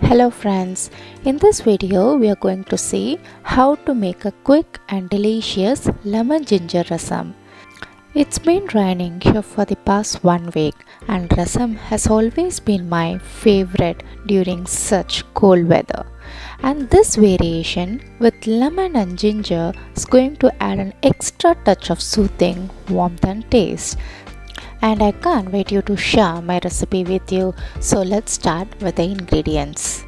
Hello friends, in this video we are going to see how to make a quick and delicious lemon ginger rasam. It's been raining here for the past 1 week and rasam has always been my favorite during such cold weather. And this variation with lemon and ginger is going to add an extra touch of soothing, warmth and taste. And I can't wait you to share my recipe with you. So let's start with the ingredients.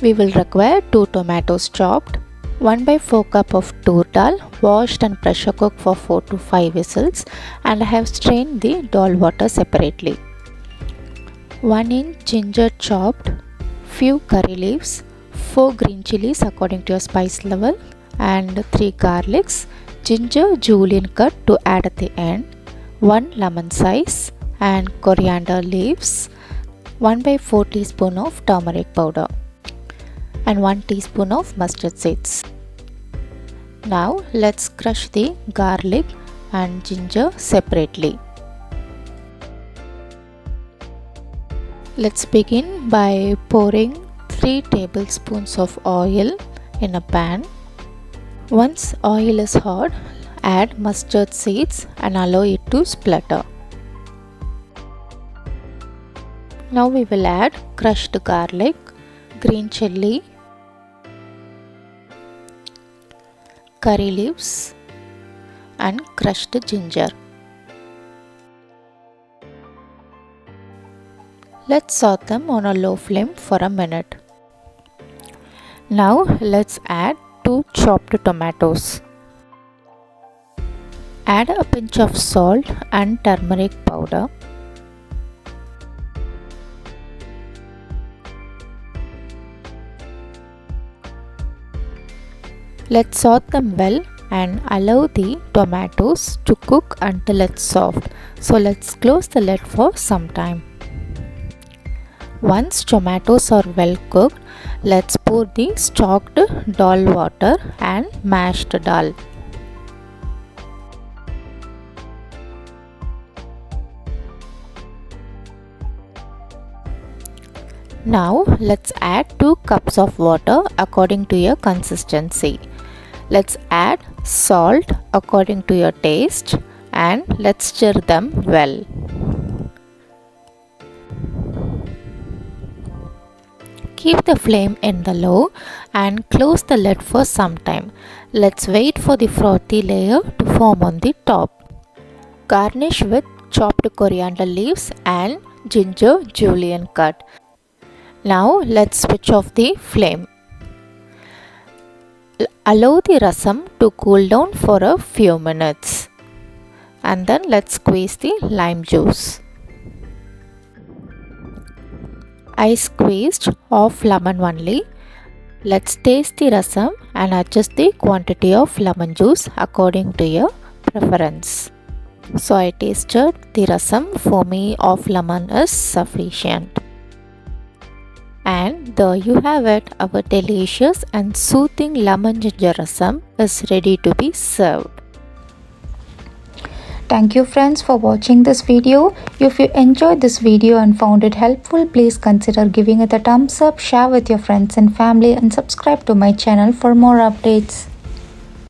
We will require 2 tomatoes chopped, 1/4 cup of tur dal washed and pressure cooked for 4 to 5 whistles, and I have strained the dal water separately. 1 inch ginger chopped, few curry leaves, 4 green chilies according to your spice level, and 3 garlics, ginger julienne cut to add at the end, 1 lemon size, and coriander leaves, 1/4 teaspoon of turmeric powder, and 1 teaspoon of mustard seeds. Now let's crush the garlic and ginger separately. Let's begin by pouring 3 tablespoons of oil in a pan. Once oil is hot, add mustard seeds and allow it to splutter. Now we will add crushed garlic, green chilli, curry leaves and crushed ginger. Let's saute them on a low flame for a minute. Now let's add 2 chopped tomatoes. Add a pinch of salt and turmeric powder. Let's saute them well and allow the tomatoes to cook until it's soft. So let's close the lid for some time. Once tomatoes are well cooked, let's pour the stocked dal water and mashed dal. Now let's add 2 cups of water according to your consistency. Let's add salt according to your taste and let's stir them well. Keep the flame in the low and close the lid for some time. Let's wait for the frothy layer to form on the top. Garnish with chopped coriander leaves and ginger julienne cut. Now let's switch off the flame. Allow the rasam to cool down for a few minutes and then let's squeeze the lime juice. I squeezed half lemon only. Let's taste the rasam and adjust the quantity of lemon juice according to your preference. So I tasted the rasam. For me, half lemon is sufficient. And there you have it, our delicious and soothing lemon ginger rasam is ready to be served. Thank you friends for watching this video. If you enjoyed this video and found it helpful, please consider giving it a thumbs up, share with your friends and family and subscribe to my channel for more updates.